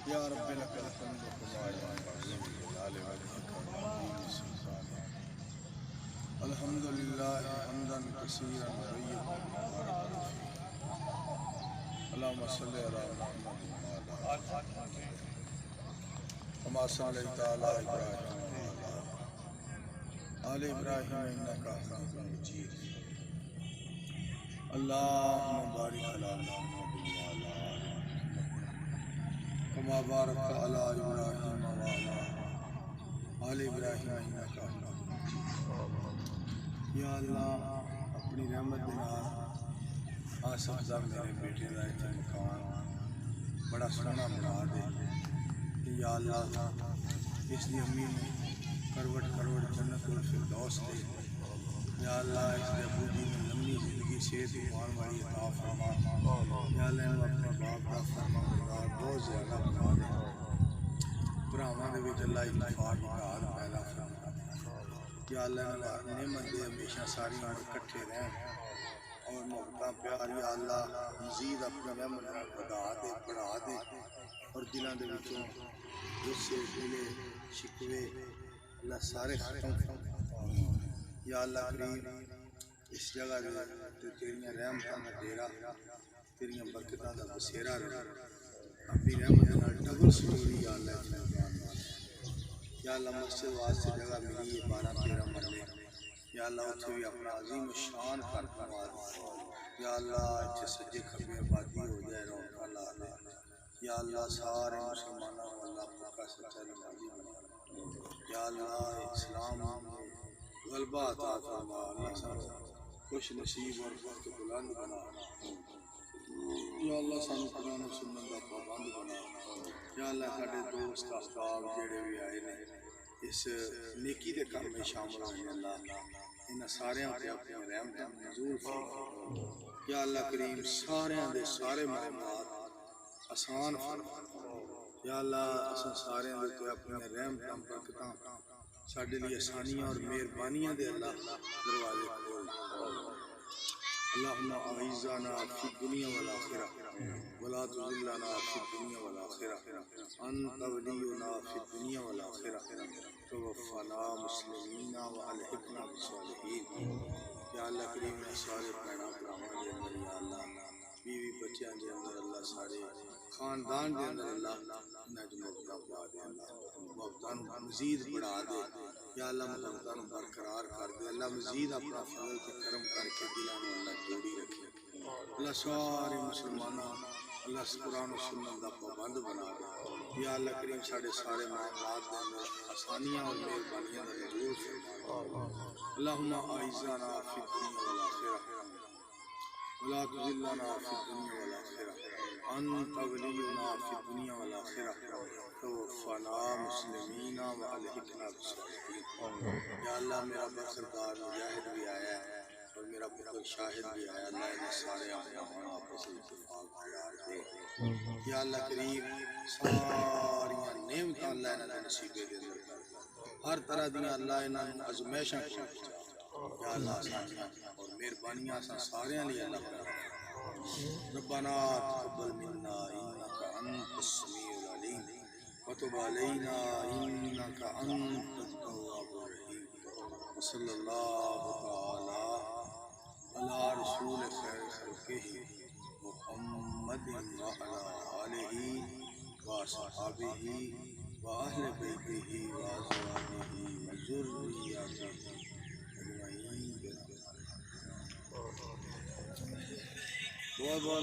یا رب لک الحمد کما ينبغي لجلال وجهك وعظيم سلطانك الحمد لله حمدا كثيرا طيبا مباركا فيه اللهم صل على محمد وعلى كما صليت على ابراهيم وعلى آل ابراهيم انك حميد مجيد اللهم بارك على محمد وعلى كما باركت على ابراهيم وعلى آل ابراہیم انک حمید مجید۔ یا اللہ اپنی رحمت بنا آصف دا میرے بیٹے دا اتنے مکان بڑا سونا بنا دے کہ یا اللہ اس دی امی نے کروٹ جنت الفردوس دے۔ یا اللہ اس دے ابو جی نے لمبی زندگی صحت ایمان والی عطا فرما۔ یا اللہ انہوں اپنے باپ دا فرما بردار بہت زیادہ بنا دے۔ براہماں دے وچ اللہ اتفاق اتحاد پیدا فرما۔ یا اللہ نعمت دے ہمیشہ ساری اکٹھے رہیں اور محبتاں پیار۔ یا اللہ مزید اپنے رحمت نال بڑھا دے اور دلاں دے وچوں غصے گلے شکوے اللہ سارے ختم فرما۔ یا اللہ کریم اس جگہ دے تیریاں رحمتاں دا ڈیرا تیریاں برکتاں دا بسیرا رہے۔ اپنی رحمت نال ڈبل سٹوری یا اللہ یا اللہ مسجد واسطے جگہ ملی ہے 12-13 مرلے۔ یا اللہ اتھے بھی اپنا عظیم شان کر فرما دے۔ یا اللہ اتھے سجے کھبے آبادی ہو جائے رونقاں لا دے۔ یا اللہ سارے مسلمانوں کو اللہ پکا سچا نمازی بنا۔ یا اللہ اسلام غلبہ عطا فرما۔ اللہ سانو خوش نصیب اور بخت بلند بنا۔ یا اللہ سانو قرآن و سنت دا پابند بنا۔ یا اللہ ساڈے دوست احباب جڑے بھی آئے نے اس نیکی دے کام میں شامل ہوئے اللہ انہاں ساریاں تے اپنی رحمتاں منظور فرما۔ یا اللہ کریم ساریاں دے سارے معاملات آسان فرما۔ یا اللہ اساں ساریاں دے تے اپنی رحمتاں برکتاں ساڈے لیے آسانیاں اور مہربانیاں دے اللہ دروازے کھول۔ اللہم اعزنا فی الدنیا والآخرہ ولا تذلنا فی الدنیا والآخرہ انت ولینا فی الدنیا والآخرہ توفنا مسلمین والحقنا بالصالحین۔ یا اللہ کریم سارے بھیڑاں بھراواں دے اندر یا اللہ بیوی بچیاں دے اندر اللہ سارے خاندان دے اندر اللہ انہاں دی محبتاں پا دے اللہ محبتاں مزید بڑھا دے۔ یا اللہ محبتاں برقرار کر دے اللہ مزید اپنا فضل تے کرم کر کے دلاں نوں اللہ جوڑی رکھے۔ اللہ سارے مسلماناں اللہ قرآن و سنت دا پابند بنا دے۔ یا اللہ کریم ساڈے سارے معاملات دے اندر آسانیاں اور مہربانیاں دا نزول فرما۔ اللہم اعزنا فی الدنیا والآخرہ ولا تذلنا فی الدنیا والآخرہ انت ولینا فی الدنیا والآخرہ توفنا مسلمین والحقنا بالصالحین۔ یا اللہ میرا برخردار مجاہد بھی آیا ہے اور میرا پتر شاہد بھی آیا اللہ انہیں سارے آپس اتفاق پیار دے۔ یا اللہ کریم ساریاں نعمتاں اللہ انہیں نصیبے دے اندر کر دے۔ ہر طرح دیاں اللہ انہیں ازمیشاں کو بچا۔ یا اللہ آسانیاں اور مہربانیاں سا ساریاں لیے اللہ کر۔ ربنا تقبل منا انک انت السمیع العلیم وتب علینا انک انت التواب الرحیم وصلی اللہ تعالی علی رسول خیر خلقہ محمد وعلی آلہ واصحابہ واہل بیتہ وازواجہ وذریتہ اجمعین۔